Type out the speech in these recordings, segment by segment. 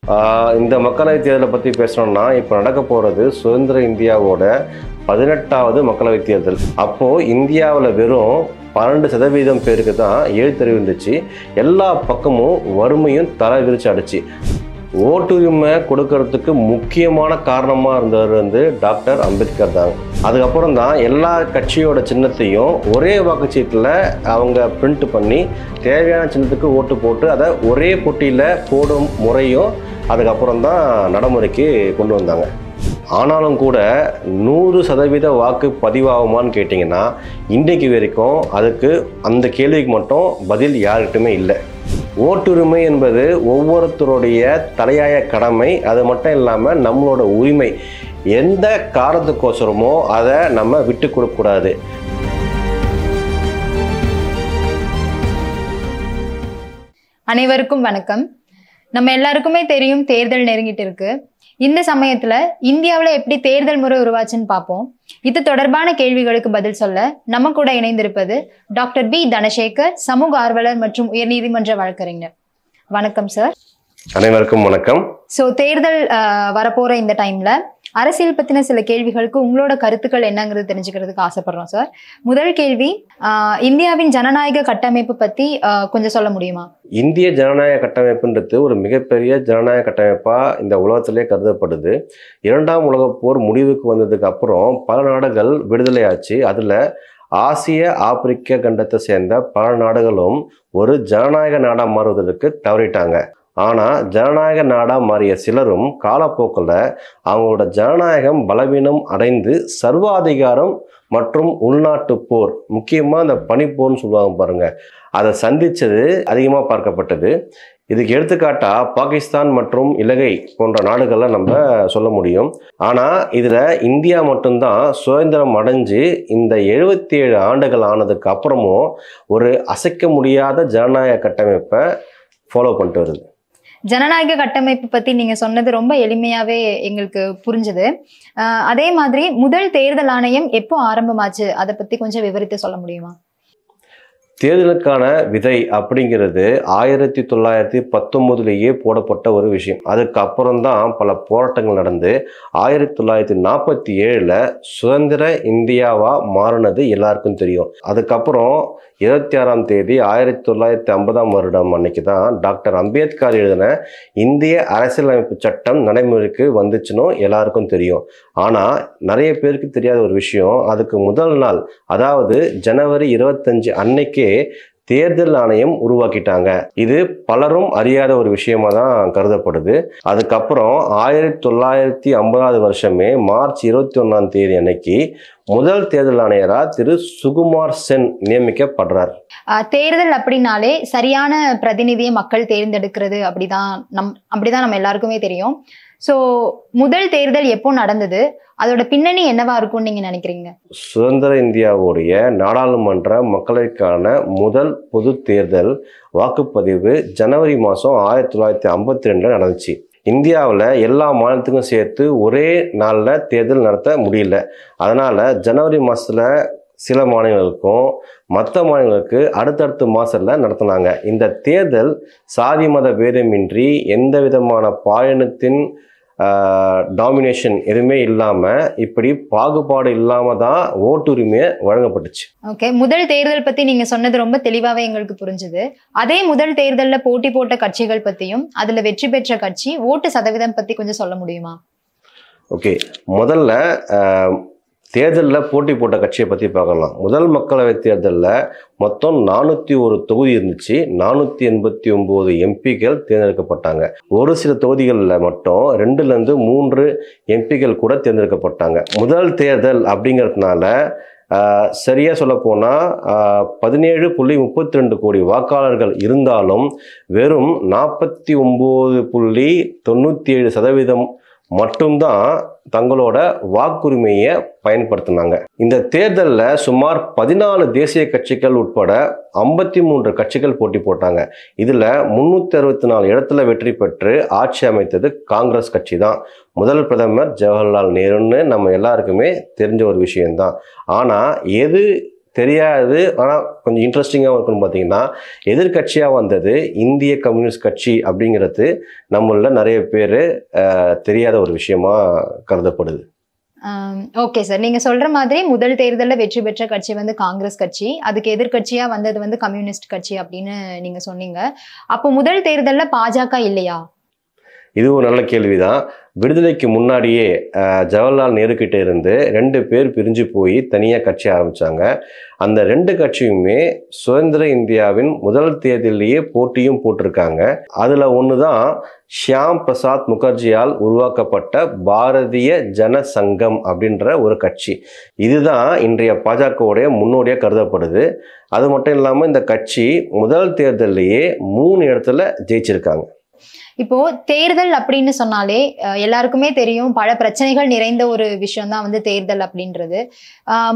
இந்த மக்களவைத் தேர்தலை பற்றி பேசணும்னா இப்போ நடக்க போகிறது சுதந்திர இந்தியாவோட 18வது மக்களவைத் தேர்தல். அப்போது இந்தியாவில் வெறும் 12% பேருக்கு தான் எழுத்தறிவு இருந்துச்சு. எல்லா பக்கமும் வறுமையும் தலை விரிச்சு அடிச்சு. ஓட்டுரிமை கொடுக்கறதுக்கு முக்கியமான காரணமாக இருந்தவர் டாக்டர் அம்பேத்கர் தாங்க. அதுக்கப்புறம் தான் எல்லா கட்சியோட சின்னத்தையும் ஒரே வாக்குச்சீட்டில் அவங்க பிரிண்ட் பண்ணி தேவையான சின்னத்துக்கு ஓட்டு போட்டு அதை ஒரே பொட்டியில் போடும் முறையும் அதுக்கப்புறம் தான் நடைமுறைக்கு கொண்டு வந்தாங்க. ஆனாலும் கூட 100% வாக்கு பதிவாகுமான்னு கேட்டிங்கன்னா இன்றைக்கு வரைக்கும் அதுக்கு அந்த கேள்விக்கு மட்டும் பதில் யார்கிட்டுமே இல்லை. ஓட்டுரிமை என்பது ஒவ்வொருத்தருடைய தலையாய கடமை. அது மட்டும் இல்லாமல் நம்மளோட உரிமை. எந்த காரணத்துக்கோசரமோ அதை நம்ம விட்டு கொடுக்கக்கூடாது. அனைவருக்கும் வணக்கம். நம்ம எல்லாருக்குமே தெரியும், தேர்தல் நெருங்கிட்டு இருக்கு. இந்த சமயத்துல இந்தியாவுல எப்படி தேர்தல் முறை உருவாச்சுன்னு பார்ப்போம். இது தொடர்பான கேள்விகளுக்கு பதில் சொல்ல நம்ம கூட இணைந்திருப்பது டாக்டர் பி தனசேகர், சமூக ஆர்வலர் மற்றும் உயர்நீதிமன்ற வழக்கறிஞர். வணக்கம் சார். அனைவருக்கும் வணக்கம். ஸோ தேர்தல் வரப்போற இந்த டைம்ல அரசியல் பத்தின சில கேள்விகளுக்கு உங்களோட கருத்துக்கள் என்னங்கிறது தெரிஞ்சுக்கிறதுக்கு ஆசைப்படுறோம் சார். முதல் கேள்வி, இந்தியாவின் ஜனநாயக கட்டமைப்பு பத்தி கொஞ்சம் சொல்ல முடியுமா? இந்திய ஜனநாயக கட்டமைப்புன்றது ஒரு மிகப்பெரிய ஜனநாயக கட்டமைப்பா இந்த உலகத்திலே கருதப்படுது. 2ஆம் உலகப் போர் முடிவுக்கு வந்ததுக்கு அப்புறம் பல நாடுகள் விடுதலை ஆச்சு. அதுல ஆசிய ஆப்பிரிக்க கண்டத்தை சேர்ந்த பல நாடுகளும் ஒரு ஜனநாயக நாடா மாறுவதற்கு தவறிட்டாங்க. ஆனால் ஜனநாயக நாடாக மாறிய சிலரும் காலப்போக்கில் அவங்களோட ஜனநாயகம் பலவீனம் அடைந்து சர்வாதிகாரம் மற்றும் உள்நாட்டு போர், முக்கியமாக இந்த பனிப்போர்னு சொல்லுவாங்க பாருங்க, அதை சந்தித்தது அதிகமாக பார்க்கப்பட்டது. இதுக்கு எடுத்துக்காட்டாக பாகிஸ்தான் மற்றும் இலங்கை போன்ற நாடுகளை நம்ம சொல்ல முடியும். ஆனால் இதில் இந்தியா மட்டும்தான் சுதந்திரம் அடைஞ்சு இந்த 77 ஆண்டுகள் ஆனதுக்கு அப்புறமும் ஒரு அசைக்க முடியாத ஜனநாயக கட்டமைப்பை ஃபாலோ பண்ணிட்டு வருது. ஜனநாயக கட்டமைப்பு பத்தி நீங்க சொன்னது ரொம்ப எளிமையாவே எங்களுக்கு புரிஞ்சுது. அதே மாதிரி முதல் தேர்தல் ஆணையம் எப்போ ஆரம்பமாச்சு, அதை பத்தி கொஞ்சம் விவரித்து சொல்ல முடியுமா? தேர்தலுக்கான விதை அப்படிங்கிறது 1919 போடப்பட்ட ஒரு விஷயம். அதுக்கப்புறம் தான் பல போராட்டங்கள் நடந்து 1947 சுதந்திர இந்தியாவா மாறினது எல்லாருக்கும் தெரியும். அதுக்கப்புறம் 26ஆம் தேதி 1950ஆம் வருடம் அன்னைக்கு தான் டாக்டர் அம்பேத்கர் எழுதின இந்திய அரசியலமைப்பு சட்டம் நடைமுறைக்கு வந்துச்சுன்னு எல்லாருக்கும் தெரியும். ஆனால் நிறைய பேருக்கு தெரியாத ஒரு விஷயம், அதுக்கு முதல் நாள், அதாவது ஜனவரி 25 அன்னைக்கே தேர்தல் ஆணையம் உருவாக்கிட்டாங்க. இது பலரும் அறியாத ஒரு விஷயமா தான் கருதப்படுது. அதுக்கப்புறம் 1950ஆவது வருஷமே மார்ச் 21ஆம் தேதி அன்னைக்கு முதல் தேர்தல் ஆணையரா திரு சுகுமார் சென் நியமிக்கப்படுறார். தேர்தல் அப்படின்னாலே சரியான பிரதிநிதியை மக்கள் தேர்ந்தெடுக்கிறது அப்படிதான் நம்ம எல்லாருக்குமே தெரியும். ஸோ முதல் தேர்தல் எப்போ நடந்தது, அதோட பின்னணி என்னவா இருக்கும்னு நீங்க நினைக்கிறீங்க? சுதந்திர இந்தியாவுடைய நாடாளுமன்ற மக்களவைக்கான முதல் பொது தேர்தல் வாக்குப்பதிவு ஜனவரி மாதம் 1952 நடந்துச்சு. இந்தியாவில் எல்லா மாநிலத்துக்கும் சேர்த்து ஒரே நாளில் தேர்தல் நடத்த முடியல. அதனால் ஜனவரி மாதத்தில் சில மாநிலங்களுக்கும் மற்ற மாநிலங்களுக்கு அடுத்தடுத்த மாதத்தில் நடத்தினாங்க. இந்த தேர்தல் சாதி மத பேதமின்றி எந்த விதமான பாலினத்தின் டாமினேஷன் எதுவுமே இல்லாமல், இப்படி பாகுபாடு இல்லாமல் தான் ஓட்டுரிமையை வழங்கப்பட்டுச்சு. ஓகே, முதல் தேர்தல் பற்றி நீங்கள் சொன்னது ரொம்ப தெளிவாகவே எங்களுக்கு புரிஞ்சுது. அதே முதல் தேர்தலில் போட்டி போட்ட கட்சிகள் பற்றியும் அதில் வெற்றி பெற்ற கட்சி ஓட்டு சதவீதம் பற்றி கொஞ்சம் சொல்ல முடியுமா? ஓகே, முதல்ல தேர்தலில் போட்டி போட்ட கட்சியை பற்றி பார்க்கலாம். முதல் மக்களவை தேர்தலில் மொத்தம் 401 தொகுதி இருந்துச்சு. 489 எம்பிக்கள் தேர்ந்தெடுக்கப்பட்டாங்க. ஒரு சில தொகுதிகளில் மட்டும் 2லேருந்து 3 எம்பிக்கள் கூட தேர்ந்தெடுக்கப்பட்டாங்க. முதல் தேர்தல் அப்படிங்கிறதுனால சரியாக சொல்லப்போனால் 17.32 கோடி வாக்காளர்கள் இருந்தாலும் வெறும் 49.97% மட்டும்தான் தங்களோட வாக்குரிமையை பயன்படுத்தினாங்க. இந்த தேர்தலில் சுமார் 14 தேசிய கட்சிகள் உட்பட 53 கட்சிகள் போட்டி போட்டாங்க. இதில் 364 இடத்துல வெற்றி பெற்று ஆட்சி அமைத்தது காங்கிரஸ் கட்சி தான். முதல் பிரதமர் ஜவஹர்லால் நேருன்னு நம்ம எல்லாருக்குமே தெரிஞ்ச ஒரு விஷயம்தான். ஆனால் எது தெரியாது, ஆனால் கொஞ்சம் இன்ட்ரெஸ்டிங்காகவும் இருக்குன்னு பார்த்தீங்கன்னா, எதிர்கட்சியாக வந்தது இந்திய கம்யூனிஸ்ட் கட்சி அப்படிங்கிறது நம்மள நிறைய பேர் தெரியாத ஒரு விஷயமா கருதப்படுது. ஓகே சார், நீங்க சொல்ற மாதிரி முதல் தேர்தலில் வெற்றி பெற்ற கட்சி வந்து காங்கிரஸ் கட்சி, அதுக்கு எதிர்கட்சியா வந்தது வந்து கம்யூனிஸ்ட் கட்சி அப்படின்னு நீங்க சொன்னீங்க. அப்போ முதல் தேர்தலில் பாஜக இல்லையா? இது ஒரு நல்ல கேள்விதான். விடுதலைக்கு முன்னாடியே ஜவஹர்லால் நேரு கிட்ட இருந்து 2 பேர் பிரிஞ்சு போய் தனியாக கட்சி ஆரம்பித்தாங்க. அந்த 2 கட்சியுமே சுதந்திர இந்தியாவின் முதல் தேர்தலிலேயே போட்டியும் போட்டிருக்காங்க. அதில் ஒன்று தான் ஷியாம் பிரசாத் முகர்ஜியால் உருவாக்கப்பட்ட பாரதிய ஜன சங்கம் அப்படின்ற ஒரு கட்சி. இதுதான் இன்றைய பாஜகவுடைய முன்னோடியாக கருதப்படுது. அது மட்டும் இல்லாமல் இந்த கட்சி முதல் தேர்தலிலேயே 3 இடத்துல ஜெயிச்சிருக்காங்க. இப்போ தேர்தல் அப்படின்னு சொன்னாலே எல்லாருக்குமே தெரியும், பல பிரச்சனைகள் நிறைந்த ஒரு விஷயம் தான் வந்து தேர்தல் அப்படின்றது.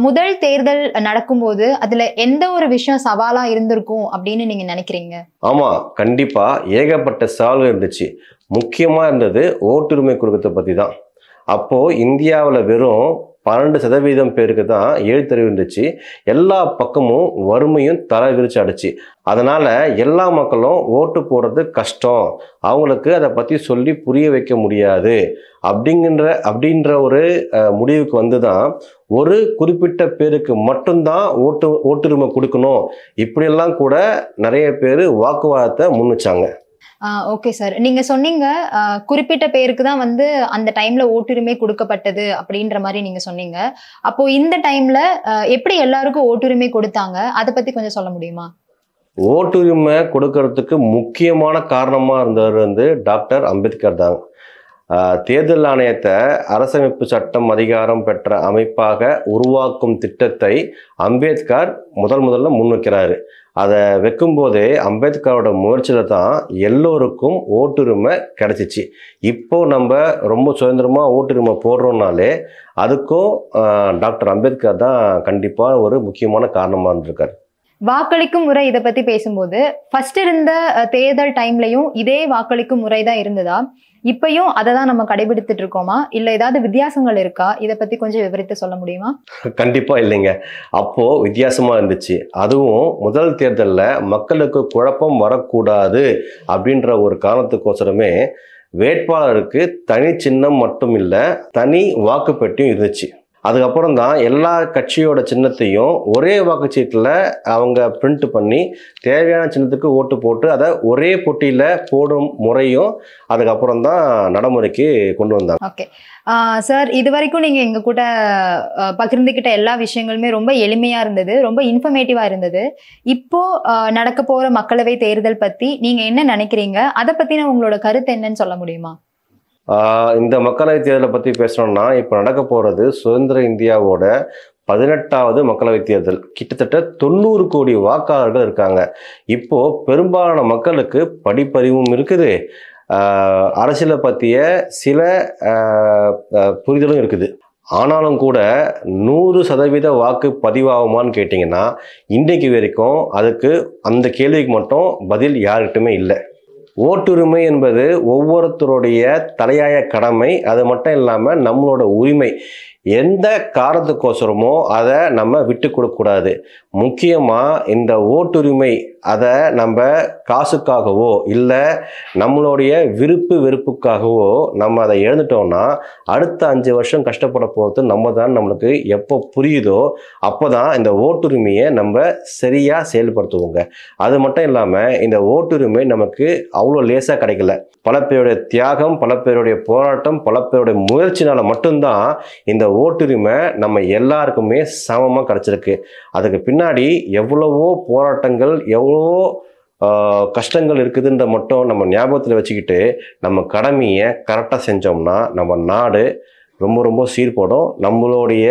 முதல் தேர்தல் நடக்கும்போது அதுல எந்த ஒரு விஷயம் சவாலா இருந்திருக்கும் அப்படின்னு நீங்க நினைக்கிறீங்க? ஆமா, கண்டிப்பா ஏகப்பட்ட சவால்கள் இருந்துச்சு. முக்கியமா இருந்தது ஓட்டுரிமை கொடுக்கறத பத்தி தான். அப்போ இந்தியாவில் வெறும் 12% பேருக்கு தான் எழுத்தறிவு இருந்துச்சு. எல்லா பக்கமும் வறுமையும் தலை விரிச்சு அடிச்சு. அதனால எல்லா மக்களும் ஓட்டு போடுறது கஷ்டம், அவங்களுக்கு அதை பற்றி சொல்லி புரிய வைக்க முடியாது அப்படின்ற ஒரு முடிவுக்கு வந்து தான் ஒரு குறிப்பிட்ட பேருக்கு மட்டும்தான் ஓட்டுரிமை கொடுக்கணும், இப்படியெல்லாம் கூட நிறைய பேர் வாக்குவாதத்தை முன்னிச்சாங்க. ஓகே சார், நீங்க சொன்னீங்க குறிப்பிட்ட பேருக்கு தான் வந்து அந்த டைம்ல ஓட்டுரிமை கொடுக்கப்பட்டது அப்படின்ற மாதிரி நீங்க சொன்னீங்க. அப்போ இந்த டைம்ல எப்படி எல்லாருக்கும் ஓட்டுரிமை கொடுத்தாங்க, அதை பத்தி கொஞ்சம் சொல்ல முடியுமா? ஓட்டுரிமை கொடுக்கறதுக்கு முக்கியமான காரணமா இருந்தவர் வந்து டாக்டர் அம்பேத்கர் தான். தேர்தல் ஆணையத்தை அரசமைப்பு சட்டம் அதிகாரம் பெற்ற அமைப்பாக உருவாக்கும் திட்டத்தை அம்பேத்கர் முதல்ல முன்வைக்கிறாரு. அதை வைக்கும்போதே அம்பேத்கரோட முயற்சியில தான் எல்லோருக்கும் ஓட்டுரிமை கிடைச்சிச்சு. இப்போ நம்ம ரொம்ப சுதந்திரமாக ஓட்டுரிமை போடுறோம்னாலே அதுக்கும் டாக்டர் அம்பேத்கர் தான் கண்டிப்பாக ஒரு முக்கியமான காரணமாக இருந்திருக்காரு. வாக்களிக்கும் முறை இதை பத்தி பேசும்போது ஃபர்ஸ்ட் இருந்த தேர்தல் டைம்லயும் இதே வாக்களிக்கும் முறை தான் இருந்ததா? இப்பயும் அதை தான் நம்ம கடைபிடித்துட்டு இருக்கோமா, இல்ல ஏதாவது வித்தியாசங்கள் இருக்கா? இதை பத்தி கொஞ்சம் விவரித்து சொல்ல முடியுமா? கண்டிப்பா இல்லைங்க, அப்போ வித்தியாசமா இருந்துச்சு. அதுவும் முதல் தேர்தலில் மக்களுக்கு குழப்பம் வரக்கூடாது அப்படின்ற ஒரு காரணத்துக்கோசரமே வேட்பாளருக்கு தனி சின்னம் மட்டும் இல்லை, தனி வாக்குப்பெட்டியும் இருந்துச்சு. அதுக்கப்புறம் தான் எல்லா கட்சியோட சின்னத்தையும் ஒரே வாக்குச்சீட்டில் அவங்க பிரிண்ட் பண்ணி தேவையான சின்னத்துக்கு ஓட்டு போட்டு அதை ஒரே பொட்டியில் போடும் முறையும் அதுக்கப்புறம் தான் நடைமுறைக்கு கொண்டு வந்தாங்க. ஓகே சார், இது வரைக்கும் நீங்கள் எங்கள் கூட பகிர்ந்துக்கிட்ட எல்லா விஷயங்களுமே ரொம்ப எளிமையாக இருந்தது, ரொம்ப இன்ஃபர்மேட்டிவாக இருந்தது. இப்போ நடக்க போகிற மக்களவை தேர்தல் பற்றி நீங்கள் என்ன நினைக்கிறீங்க, அதை பற்றின உங்களோட கருத்து என்னன்னு சொல்ல முடியுமா? இந்த மக்களவை தேர்தலை பற்றி பேசணும்னா, இப்போ நடக்க போகிறது சுதந்திர இந்தியாவோட 18வது மக்களவை தேர்தல். கிட்டத்தட்ட 90 கோடி வாக்காளர்கள் இருக்காங்க. இப்போ பெரும்பாலான மக்களுக்கு படிப்பறிவும் இருக்குது, அரசியலை பற்றிய சில புரிதலும் இருக்குது. ஆனாலும் கூட 100% வாக்கு பதிவாகுமான்னு கேட்டிங்கன்னா இன்றைக்கு வரைக்கும் அதுக்கு அந்த கேள்விக்கு மட்டும் பதில் யார்கிட்டுமே இல்லை. ஓட்டுரிமை என்பது ஒவ்வொருத்தருடைய தலையாய கடமை. அது மட்டும் இல்லாமல் நம்மளோட உரிமை. எந்த காரணத்துக்கோசரமோ அதை நம்ம விட்டு கொடுக்கக்கூடாது. முக்கியமாக இந்த ஓட்டுரிமை அதை நம்ம காசுக்காகவோ இல்லை நம்மளுடைய வெறுப்புக்காகவோ நம்ம அதை இழந்துட்டோம்னா அடுத்த 5 வருஷம் கஷ்டப்பட போகிறது நம்ம தான். நம்மளுக்கு எப்போ புரியுதோ அப்போ தான் இந்த ஓட்டுரிமையை நம்ம சரியாக செயல்படுத்துவோங்க. அது மட்டும் இல்லாமல் இந்த ஓட்டுரிமை நமக்கு அவ்வளோ லேசாக கிடைக்கல. பல பேருடைய தியாகம், பல பேருடைய போராட்டம், பல பேருடைய முயற்சினால் மட்டும்தான் இந்த ஓட்டுரிமை நம்ம எல்லாருக்குமே சமமாக கிடச்சிருக்கு. அதுக்கு பின்னாடி எவ்வளவோ போராட்டங்கள், எவ்வளோ கஷ்டங்கள் இருக்குதுன்ற மட்டும் நம்ம ஞாபகத்தில் வச்சுக்கிட்டு நம்ம கடமையை கரெக்டாக செஞ்சோம்னா நம்ம நாடு ரொம்ப ரொம்ப சீர்படும், நம்மளுடைய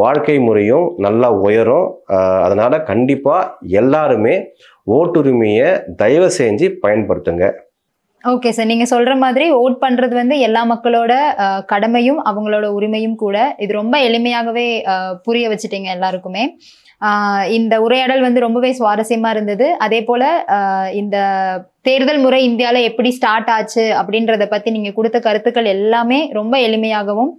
வாழ்க்கை முறையும் நல்லா உயரும். அதனால் கண்டிப்பாக எல்லாருமே ஓட்டுரிமையை தயவு செஞ்சு பயன்படுத்துங்க. ஓகே சார், நீங்க சொல்ற மாதிரி ஓட் பண்றது வந்து எல்லா மக்களோட கடமையும் அவங்களோட உரிமையும் கூட. இது ரொம்ப எளிமையாகவே புரிய வச்சுட்டீங்க எல்லாருக்குமே. இந்த உரையாடல் வந்து ரொம்பவே சுவாரஸ்யமா இருந்தது. அதே போல இந்த தேர்தல் முறை இந்தியால எப்படி ஸ்டார்ட் ஆச்சு அப்படின்றத பத்தி நீங்க கொடுத்த கருத்துக்கள் எல்லாமே ரொம்ப எளிமையாகவும்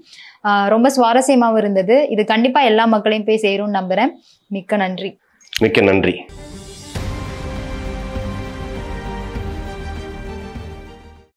ரொம்ப சுவாரஸ்யமாகவும் இருந்தது. இது கண்டிப்பா எல்லா மக்களையும் போய் சேரும்னு நம்புறேன். மிக்க நன்றி. மிக்க நன்றி.